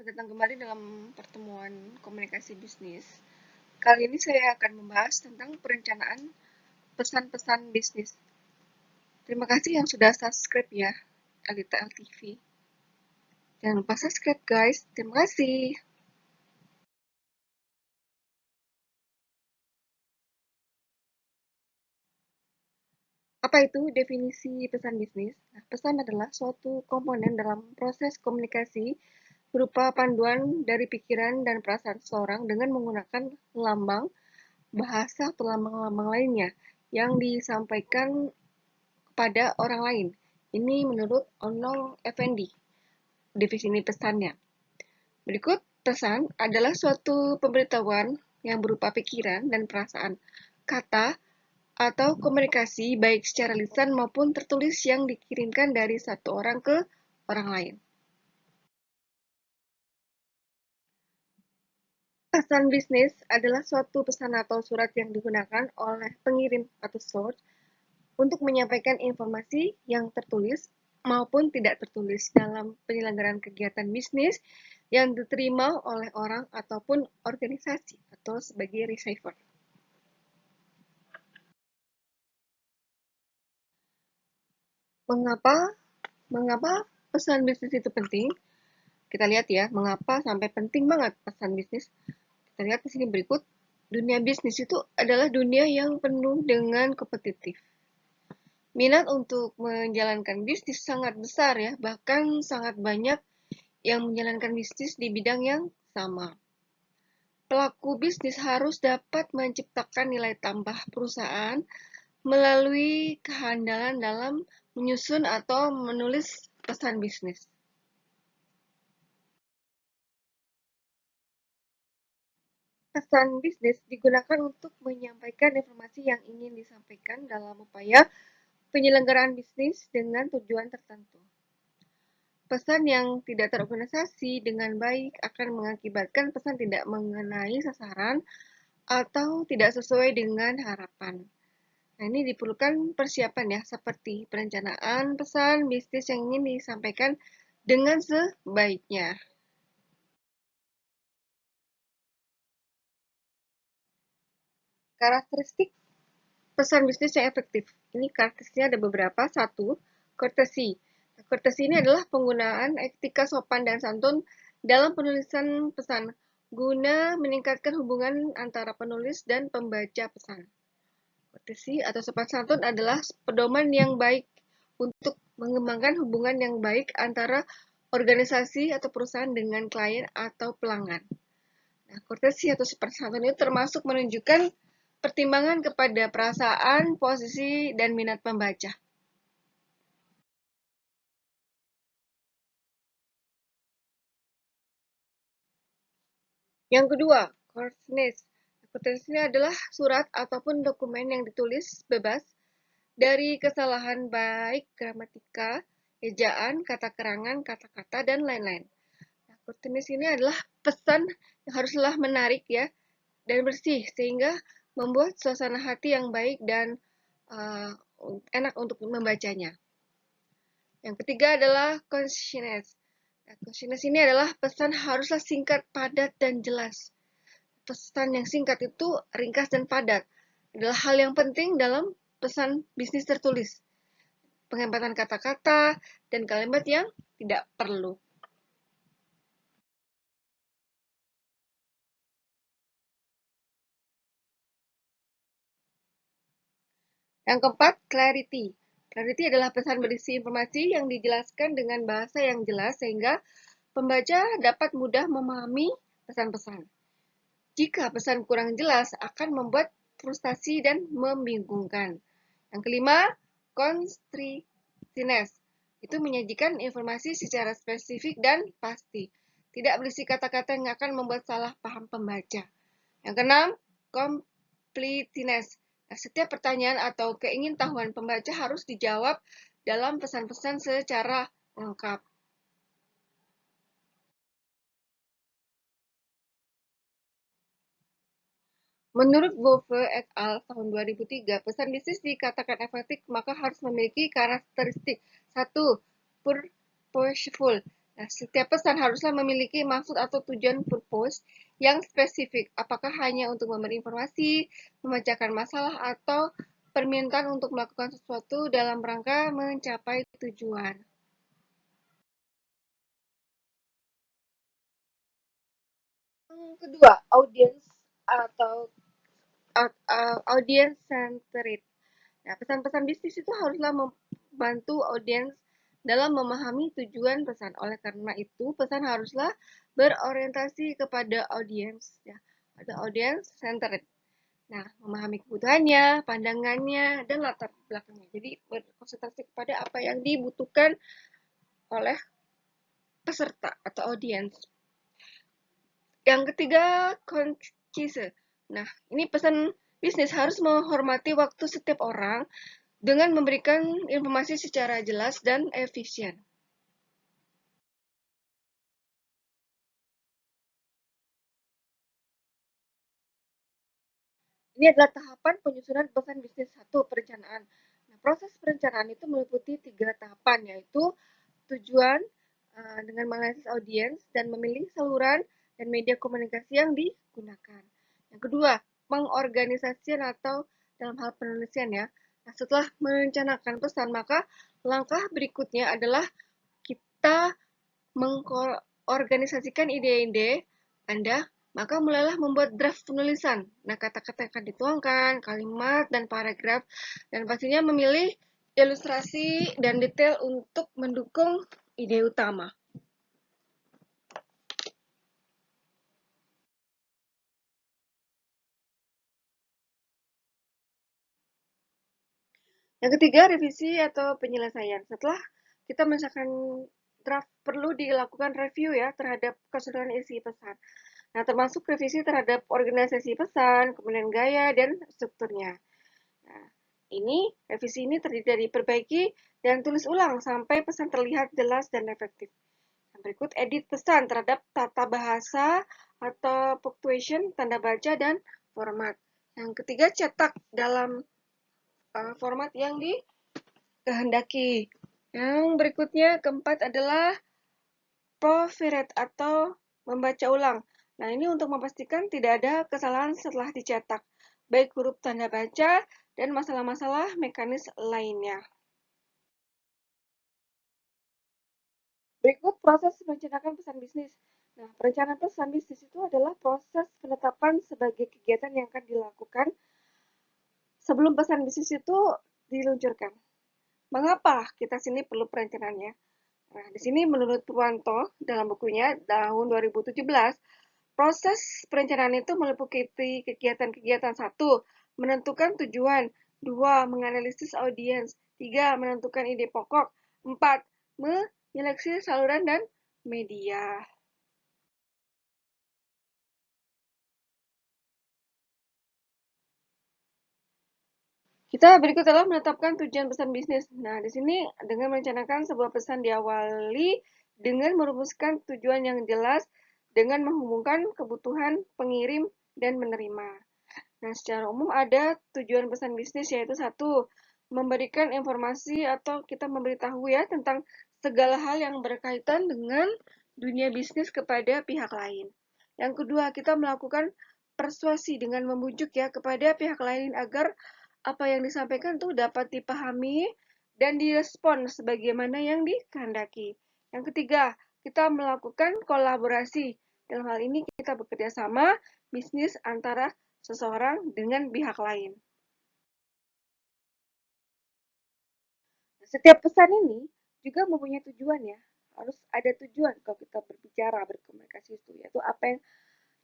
selamat datang kembali dalam pertemuan komunikasi bisnis. Kali ini saya akan membahas tentang perencanaan pesan-pesan bisnis. Terima kasih yang sudah subscribe ya, Alita LTV. Jangan lupa subscribe guys, terima kasih. Apa itu definisi pesan bisnis? Nah, pesan adalah suatu komponen dalam proses komunikasi berupa panduan dari pikiran dan perasaan seseorang dengan menggunakan lambang, bahasa atau lambang-lambang lainnya yang disampaikan kepada orang lain. Ini menurut Onong Effendi, definisi pesannya. Berikut, pesan adalah suatu pemberitahuan yang berupa pikiran dan perasaan, kata, atau komunikasi baik secara lisan maupun tertulis yang dikirimkan dari satu orang ke orang lain. Pesan bisnis adalah suatu pesan atau surat yang digunakan oleh pengirim atau source untuk menyampaikan informasi yang tertulis maupun tidak tertulis dalam penyelenggaraan kegiatan bisnis yang diterima oleh orang ataupun organisasi atau sebagai receiver. Mengapa mengapa pesan bisnis itu penting? Kita lihat ya, mengapa sampai penting banget pesan bisnis. Kita lihat di sini berikut. Dunia bisnis itu adalah dunia yang penuh dengan kompetitif. Minat untuk menjalankan bisnis sangat besar ya, bahkan sangat banyak yang menjalankan bisnis di bidang yang sama. Pelaku bisnis harus dapat menciptakan nilai tambah perusahaan melalui kehandalan dalam menyusun atau menulis pesan bisnis. Pesan bisnis digunakan untuk menyampaikan informasi yang ingin disampaikan dalam upaya penyelenggaraan bisnis dengan tujuan tertentu. Pesan yang tidak terorganisasi dengan baik akan mengakibatkan pesan tidak mengenai sasaran atau tidak sesuai dengan harapan. Nah, ini diperlukan persiapan ya, seperti perencanaan pesan bisnis yang ingin disampaikan dengan sebaiknya. Karakteristik pesan bisnis yang efektif. Ini karakteristiknya ada beberapa. Satu, courtesy. Courtesy ini adalah penggunaan etika sopan dan santun dalam penulisan pesan, guna meningkatkan hubungan antara penulis dan pembaca pesan. Courtesy atau sopan santun adalah pedoman yang baik untuk mengembangkan hubungan yang baik antara organisasi atau perusahaan dengan klien atau pelanggan. Nah, courtesy atau sopan santun itu termasuk menunjukkan pertimbangan kepada perasaan, posisi, dan minat pembaca. Yang kedua, courteousness. Courteousness ini adalah surat ataupun dokumen yang ditulis bebas dari kesalahan baik gramatika, ejaan, kata kerangan, kata-kata, dan lain-lain. Nah, courteousness ini adalah pesan yang haruslah menarik ya dan bersih sehingga membuat suasana hati yang baik dan uh, enak untuk membacanya. Yang ketiga adalah consciousness. Nah, consciousness ini adalah pesan haruslah singkat, padat, dan jelas. Pesan yang singkat itu ringkas dan padat adalah hal yang penting dalam pesan bisnis tertulis. Penghematan kata-kata dan kalimat yang tidak perlu. Yang keempat, clarity. Clarity adalah pesan berisi informasi yang dijelaskan dengan bahasa yang jelas sehingga pembaca dapat mudah memahami pesan-pesan. Jika pesan kurang jelas akan membuat frustasi dan membingungkan. Yang kelima, concisiveness. Itu menyajikan informasi secara spesifik dan pasti. Tidak berisi kata-kata yang akan membuat salah paham pembaca. Yang keenam, completeness. Nah, setiap pertanyaan atau keingintahuan pembaca harus dijawab dalam pesan-pesan secara lengkap. Menurut Bove et al. Tahun 2003, pesan bisnis dikatakan efektif maka harus memiliki karakteristik. 1. Purposeful. Nah, setiap pesan haruslah memiliki maksud atau tujuan purpose yang spesifik. Apakah hanya untuk memberi informasi, memecahkan masalah, atau permintaan untuk melakukan sesuatu dalam rangka mencapai tujuan. Yang kedua, audience atau audience centered. Nah, pesan-pesan bisnis itu haruslah membantu audiens dalam memahami tujuan pesan. Oleh karena itu, pesan haruslah berorientasi kepada audiens, ya, ada audience centered. Nah, memahami kebutuhannya, pandangannya, dan latar belakangnya. Jadi, berkonsentrasi kepada apa yang dibutuhkan oleh peserta atau audiens. Yang ketiga, concise. Nah, ini pesan bisnis harus menghormati waktu setiap orang dengan memberikan informasi secara jelas dan efisien. Ini adalah tahapan penyusunan pesan bisnis satu, perencanaan. Nah, proses perencanaan itu meliputi 3 tahapan, yaitu tujuan dengan menganalisis audiens dan memilih saluran dan media komunikasi yang digunakan. Yang kedua, pengorganisasian atau dalam hal penulisan ya. Nah, setelah merencanakan pesan, maka langkah berikutnya adalah kita mengorganisasikan ide-ide Anda, maka mulailah membuat draft penulisan. Nah, kata-kata yang akan dituangkan, kalimat, dan paragraf, dan pastinya memilih ilustrasi dan detail untuk mendukung ide utama. Yang ketiga, revisi atau penyelesaian. Setelah kita mengesahkan draft, perlu dilakukan review ya terhadap keseluruhan isi pesan. Nah, termasuk revisi terhadap organisasi pesan, kemudian gaya, dan strukturnya. Nah, revisi ini terdiri dari perbaiki dan tulis ulang sampai pesan terlihat jelas dan efektif. Yang berikut, edit pesan terhadap tata bahasa atau punctuation, tanda baca, dan format. Yang ketiga, cetak dalam format yang dikehendaki. Yang berikutnya, keempat adalah proofread atau membaca ulang. Nah, ini untuk memastikan tidak ada kesalahan setelah dicetak, baik huruf tanda baca dan masalah-masalah mekanis lainnya. Berikut proses merencanakan pesan bisnis. Nah, perencanaan pesan bisnis itu adalah proses penetapan sebagai kegiatan yang akan dilakukan sebelum pesan bisnis itu diluncurkan. Mengapa kita sini perlu perencanaannya? Nah, di sini menurut Purwanto dalam bukunya tahun 2017, proses perencanaan itu meliputi kegiatan-kegiatan: satu, menentukan tujuan; dua, menganalisis audiens; tiga, menentukan ide pokok; empat, menyeleksi saluran dan media. Kita berikut adalah menetapkan tujuan pesan bisnis. Nah, di sini dengan merencanakan sebuah pesan diawali dengan merumuskan tujuan yang jelas dengan menghubungkan kebutuhan pengirim dan menerima. Nah, secara umum ada tujuan pesan bisnis, yaitu satu, memberikan informasi atau kita memberitahu ya tentang segala hal yang berkaitan dengan dunia bisnis kepada pihak lain. Yang kedua, kita melakukan persuasi dengan membujuk ya kepada pihak lain agar apa yang disampaikan tuh dapat dipahami dan direspon sebagaimana yang dikehendaki. Yang ketiga, kita melakukan kolaborasi. Dalam hal ini kita bekerja sama bisnis antara seseorang dengan pihak lain. Setiap pesan ini juga mempunyai tujuan ya. Harus ada tujuan kalau kita berbicara, berkomunikasi itu, yaitu apa yang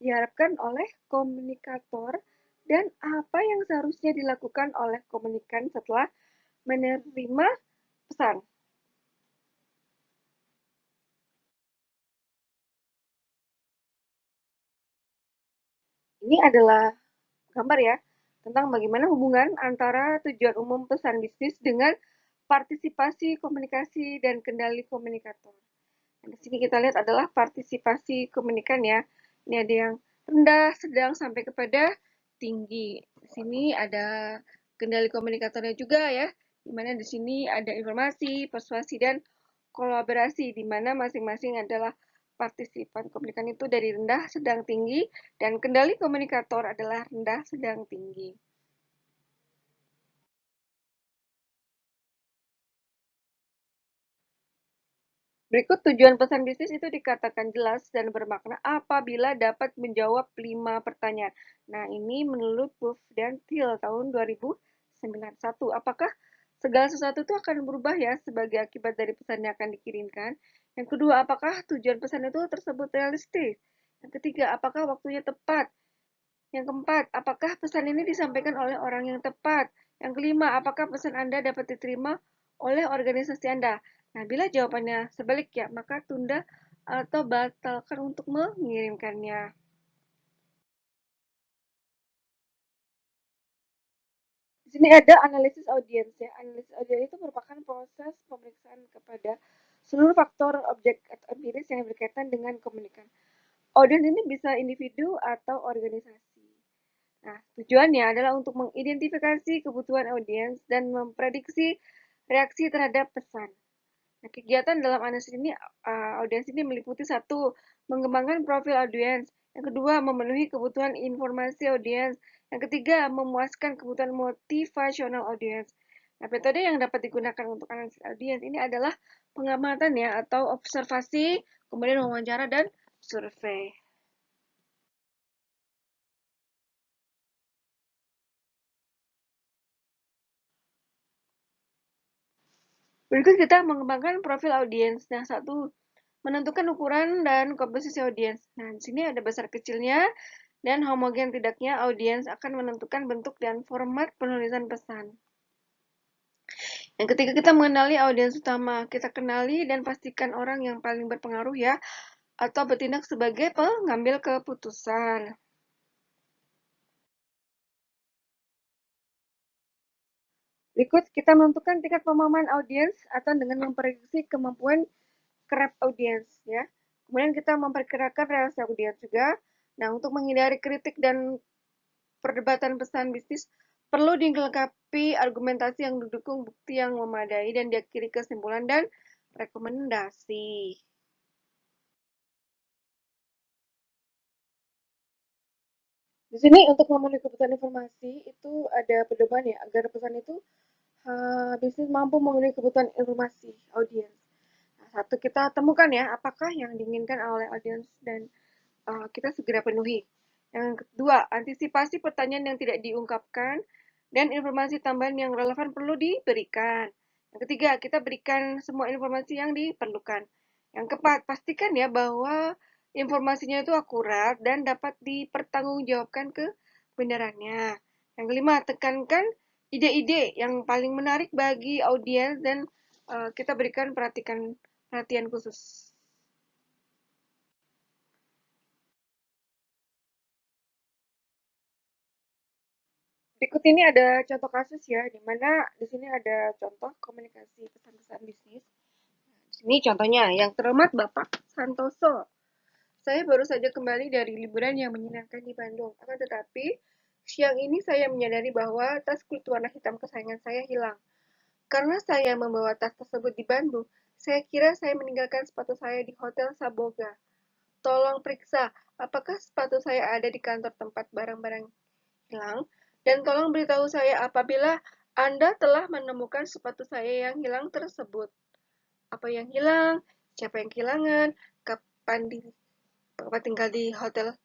diharapkan oleh komunikator dan apa yang seharusnya dilakukan oleh komunikan setelah menerima pesan. Ini adalah gambar ya tentang bagaimana hubungan antara tujuan umum pesan bisnis dengan partisipasi komunikasi dan kendali komunikator. Di sini kita lihat adalah partisipasi komunikan ya. Ini ada yang rendah, sedang, sampai kepada tinggi. Di sini ada kendali komunikatornya juga ya, di mana di sini ada informasi, persuasi, dan kolaborasi, di mana masing-masing adalah partisipan komunikan itu dari rendah, sedang, tinggi, dan kendali komunikator adalah rendah, sedang, tinggi. Berikut tujuan pesan bisnis itu dikatakan jelas dan bermakna apabila dapat menjawab 5 pertanyaan. Nah, ini menurut Wolf dan Thiel tahun 2091. Apakah segala sesuatu itu akan berubah ya sebagai akibat dari pesan yang akan dikirimkan? Yang kedua, apakah tujuan pesan itu tersebut realistis? Yang ketiga, apakah waktunya tepat? Yang keempat, apakah pesan ini disampaikan oleh orang yang tepat? Yang kelima, apakah pesan Anda dapat diterima oleh organisasi Anda? Nah, bila jawabannya sebaliknya, maka tunda atau batalkan untuk mengirimkannya. Di sini ada analisis audiens ya. Analisis audiens itu merupakan proses pemeriksaan kepada seluruh faktor objek atau empiris yang berkaitan dengan komunikasi. Audiens ini bisa individu atau organisasi. Nah, tujuannya adalah untuk mengidentifikasi kebutuhan audiens dan memprediksi reaksi terhadap pesan. Nah, kegiatan dalam analisis ini audiens ini meliputi satu, mengembangkan profil audiens. Yang kedua, memenuhi kebutuhan informasi audiens. Yang ketiga, memuaskan kebutuhan motivasional audiens. Nah, metode yang dapat digunakan untuk analisis audiens ini adalah pengamatan ya atau observasi, kemudian wawancara dan survei. Berikut kita mengembangkan profil audiens. Nah, satu, menentukan ukuran dan komposisi audiens. Nah, di sini ada besar kecilnya dan homogen tidaknya audiens akan menentukan bentuk dan format penulisan pesan. Yang ketiga, kita mengenali audiens utama. Kita kenali dan pastikan orang yang paling berpengaruh ya, atau bertindak sebagai pengambil keputusan. Berikut kita menentukan tingkat pemahaman audiens atau dengan memprediksi kemampuan kerap audiens ya. Kemudian kita memperkirakan reaksi audiens juga. Nah, untuk menghindari kritik dan perdebatan pesan bisnis perlu dilengkapi argumentasi yang mendukung bukti yang memadai dan diakhiri kesimpulan dan rekomendasi. Di sini untuk memenuhi kebutuhan informasi itu ada pedoman ya agar pesan itu bisnis mampu memenuhi kebutuhan informasi audiens. Nah, satu kita temukan ya apakah yang diinginkan oleh audiens dan kita segera penuhi. Yang kedua, antisipasi pertanyaan yang tidak diungkapkan dan informasi tambahan yang relevan perlu diberikan. Yang ketiga, kita berikan semua informasi yang diperlukan. Yang keempat, pastikan ya bahwa informasinya itu akurat dan dapat dipertanggungjawabkan kebenarannya. Yang kelima, tekankan ide-ide yang paling menarik bagi audiens dan kita berikan perhatian khusus. Berikut ini ada contoh kasus ya, di mana di sini ada contoh komunikasi pesan-pesan bisnis. Di sini contohnya, yang terhormat Bapak Santoso. Saya baru saja kembali dari liburan yang menyenangkan di Bandung. Akan tetapi, siang ini saya menyadari bahwa tas kulit warna hitam kesayangan saya hilang. Karena saya membawa tas tersebut di Bandung, saya kira saya meninggalkan sepatu saya di Hotel Saboga. Tolong periksa, apakah sepatu saya ada di kantor tempat barang-barang hilang, dan tolong beritahu saya apabila Anda telah menemukan sepatu saya yang hilang tersebut. Apa yang hilang, siapa yang kehilangan, kapan, kapan tinggal di hotel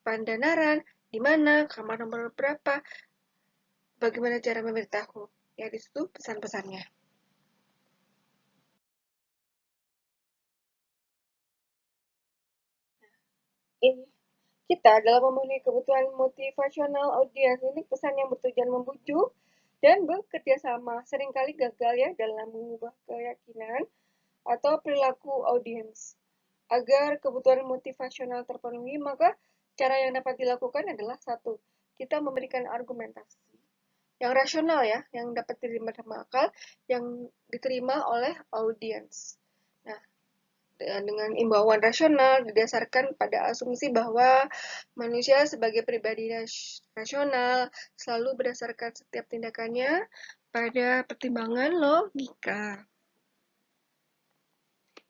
Pandanaran, di mana, kamar nomor berapa, bagaimana cara memberitahu. Ya, di situ pesan-pesannya. Ini kita dalam memenuhi kebutuhan motivasional audiens ini pesan yang bertujuan membujuk dan bekerja sama seringkali gagal ya dalam mengubah keyakinan atau perilaku audiens. Agar kebutuhan motivasional terpenuhi, maka cara yang dapat dilakukan adalah satu, kita memberikan argumentasi yang rasional ya, yang dapat diterima sama akal, yang diterima oleh audiens. Nah, dengan imbauan rasional didasarkan pada asumsi bahwa manusia sebagai pribadi rasional selalu berdasarkan setiap tindakannya pada pertimbangan logika.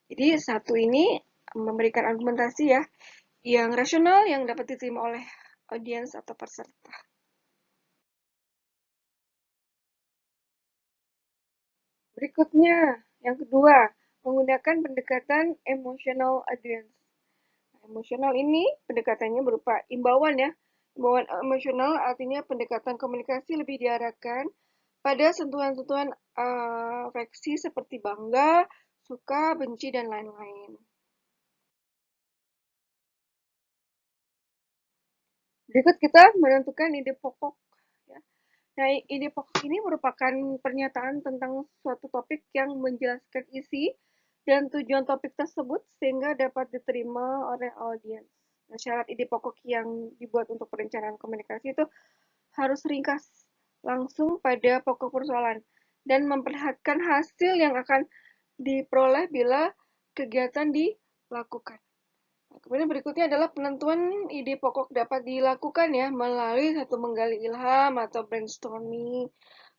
Jadi satu ini memberikan argumentasi ya, yang rasional yang dapat diterima oleh audiens atau peserta. Berikutnya, yang kedua, menggunakan pendekatan emotional audience. Emosional ini pendekatannya berupa imbauan ya. Imbauan emosional artinya pendekatan komunikasi lebih diarahkan pada sentuhan-sentuhan afeksi seperti bangga, suka, benci, dan lain-lain. Berikut kita menentukan ide pokok. Ya. Nah, ide pokok ini merupakan pernyataan tentang suatu topik yang menjelaskan isi dan tujuan topik tersebut sehingga dapat diterima oleh audiens. Nah, syarat ide pokok yang dibuat untuk perencanaan komunikasi itu harus ringkas, langsung pada pokok persoalan, dan memperlihatkan hasil yang akan diperoleh bila kegiatan dilakukan. Nah, kemudian berikutnya adalah penentuan ide pokok dapat dilakukan ya melalui satu menggali ilham atau brainstorming,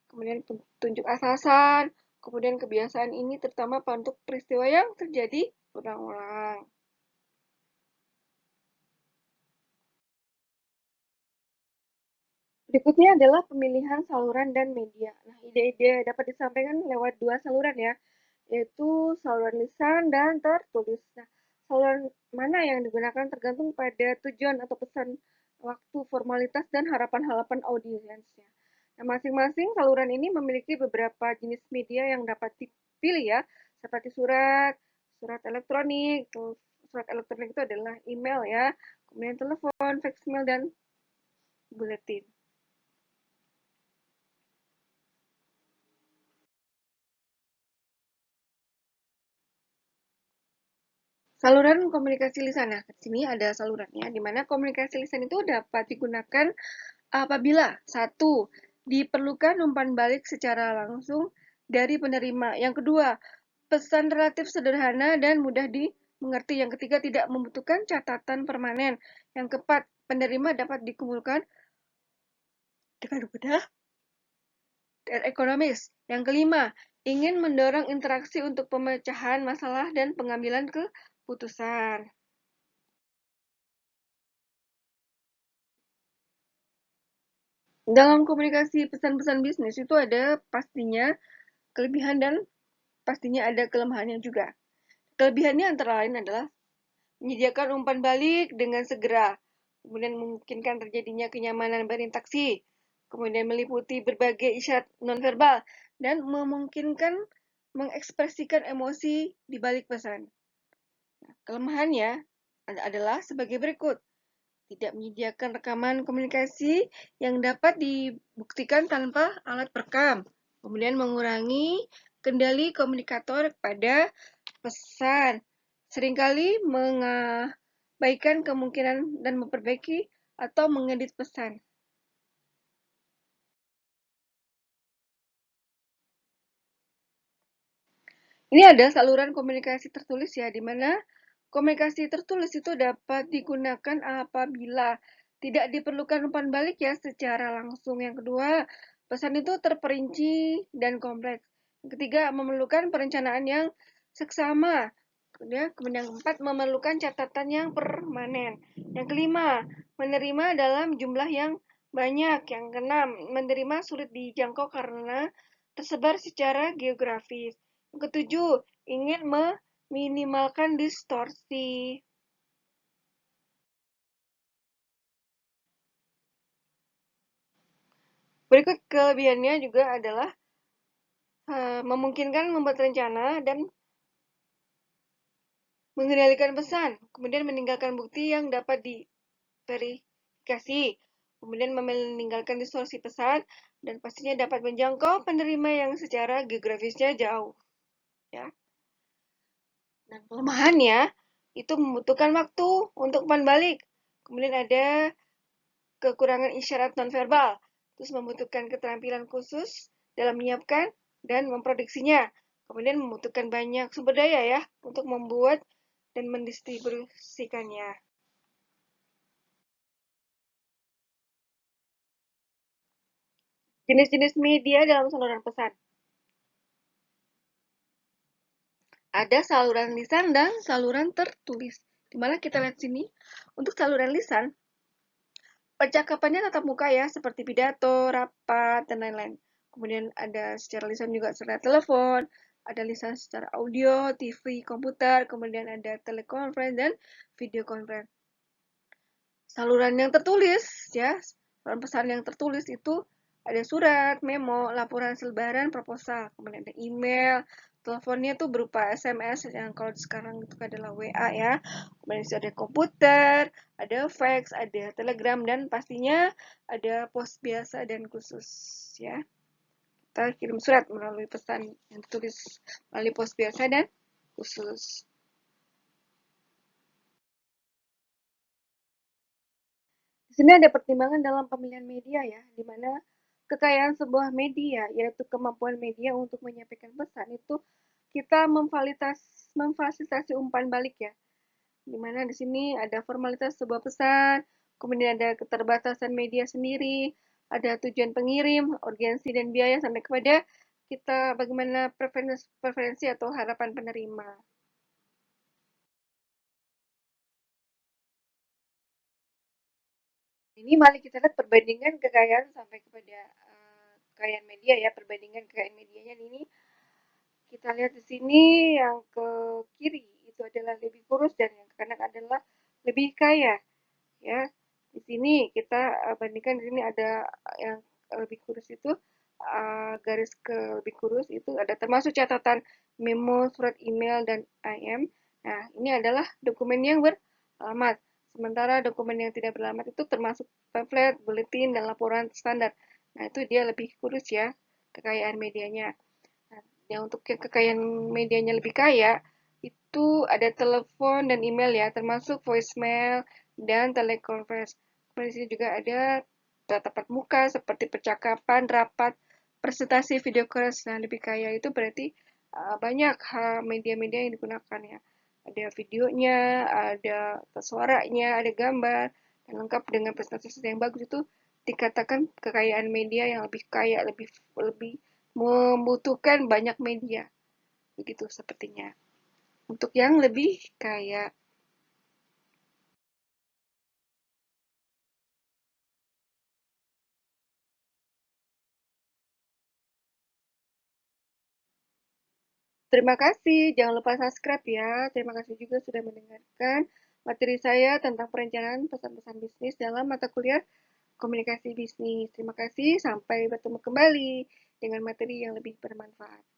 kemudian tunjuk asasan, kemudian kebiasaan ini terutama untuk peristiwa yang terjadi ulang-ulang. Berikutnya adalah pemilihan saluran dan media. Nah, ide-ide dapat disampaikan lewat dua saluran ya, yaitu saluran lisan dan tertulis. Nah, saluran mana yang digunakan tergantung pada tujuan atau pesan, waktu, formalitas, dan harapan-harapan audiensnya. Nah, masing-masing saluran ini memiliki beberapa jenis media yang dapat dipilih ya, seperti surat, surat elektronik. Surat elektronik itu adalah email ya, kemudian telepon, fax mail, dan buletin. Saluran komunikasi lisan. Nah, di sini ada salurannya, di mana komunikasi lisan itu dapat digunakan apabila satu, diperlukan umpan balik secara langsung dari penerima. Yang kedua, pesan relatif sederhana dan mudah dimengerti. Yang ketiga, tidak membutuhkan catatan permanen. Yang keempat, penerima dapat dikumpulkan dengan mudah dan ekonomis. Yang kelima, ingin mendorong interaksi untuk pemecahan masalah dan pengambilan keputusan. Dalam komunikasi pesan-pesan bisnis itu ada pastinya kelebihan dan pastinya ada kelemahannya juga. Kelebihannya antara lain adalah menyediakan umpan balik dengan segera, kemudian memungkinkan terjadinya kenyamanan berinteraksi, kemudian meliputi berbagai isyarat nonverbal, dan memungkinkan mengekspresikan emosi di balik pesan. Nah, kelemahannya adalah sebagai berikut. Tidak menyediakan rekaman komunikasi yang dapat dibuktikan tanpa alat perekam. Kemudian mengurangi kendali komunikator pada pesan. Seringkali mengabaikan kemungkinan dan memperbaiki atau mengedit pesan. Ini ada saluran komunikasi tertulis ya, di mana komunikasi tertulis itu dapat digunakan apabila tidak diperlukan umpan balik ya secara langsung. Yang kedua, pesan itu terperinci dan kompleks. Yang ketiga, memerlukan perencanaan yang seksama. Kemudian yang keempat, memerlukan catatan yang permanen. Yang kelima, menerima dalam jumlah yang banyak. Yang keenam, menerima sulit dijangkau karena tersebar secara geografis. Yang ketujuh, ingin meminimalkan distorsi. Berikut kelebihannya juga adalah memungkinkan membuat rencana dan mengendalikan pesan, kemudian meninggalkan bukti yang dapat diverifikasi, kemudian meninggalkan distorsi pesan, dan pastinya dapat menjangkau penerima yang secara geografisnya jauh. Ya. Dan kelemahannya itu membutuhkan waktu untuk umpan balik. Kemudian ada kekurangan isyarat nonverbal, terus membutuhkan keterampilan khusus dalam menyiapkan dan memproduksinya. Kemudian membutuhkan banyak sumber daya ya untuk membuat dan mendistribusikannya. Jenis-jenis media dalam saluran pesan. Ada saluran lisan dan saluran tertulis. Dimana kita lihat sini, untuk saluran lisan, percakapannya tatap muka ya, seperti pidato, rapat, dan lain-lain. Kemudian ada secara lisan juga secara telepon, ada lisan secara audio, TV, komputer, kemudian ada telekonferensi dan video conference. Saluran yang tertulis ya, saluran pesan yang tertulis itu ada surat, memo, laporan selebaran, proposal, kemudian ada email, teleponnya tuh berupa SMS yang kalau sekarang itu adalah WA ya. Kemudian ada komputer, ada fax, ada telegram dan pastinya ada pos biasa dan khusus ya. Kita kirim surat melalui pesan yang ditulis melalui pos biasa dan khusus. Di sini ada pertimbangan dalam pemilihan media ya, di mana kekayaan sebuah media, yaitu kemampuan media untuk menyampaikan pesan itu kita memfasilitasi umpan balik ya. Di mana di sini ada formalitas sebuah pesan, kemudian ada keterbatasan media sendiri, ada tujuan pengirim, urgensi dan biaya sampai kepada kita bagaimana preferensi atau harapan penerima. Ini mari kita lihat perbandingan kekayaan sampai kepada kekayaan media ya, perbandingan kekayaan medianya ini kita lihat di sini yang ke kiri itu adalah lebih kurus dan yang ke kanan adalah lebih kaya ya. Di sini kita bandingkan di sini ada yang lebih kurus itu garis ke lebih kurus itu ada termasuk catatan memo, surat email dan IM. Nah, ini adalah dokumen yang beralamat. Sementara dokumen yang tidak beralamat itu termasuk pamflet, buletin, dan laporan standar. Nah, itu dia lebih kurus ya, kekayaan medianya. Nah, yang untuk yang kekayaan medianya lebih kaya, itu ada telepon dan email ya, termasuk voicemail dan telekonferensi. Kemudian di sini juga ada tatap muka seperti percakapan, rapat, presentasi, video conference. Nah, lebih kaya itu berarti banyak media-media yang digunakan ya. Ada videonya, ada suaranya, ada gambar, dan lengkap dengan presentasi yang bagus itu dikatakan kekayaan media yang lebih kaya, lebih lebih membutuhkan banyak media. Begitu sepertinya. Untuk yang lebih kaya. Terima kasih, jangan lupa subscribe ya. Terima kasih juga sudah mendengarkan materi saya tentang perencanaan pesan-pesan bisnis dalam mata kuliah komunikasi bisnis. Terima kasih, sampai bertemu kembali dengan materi yang lebih bermanfaat.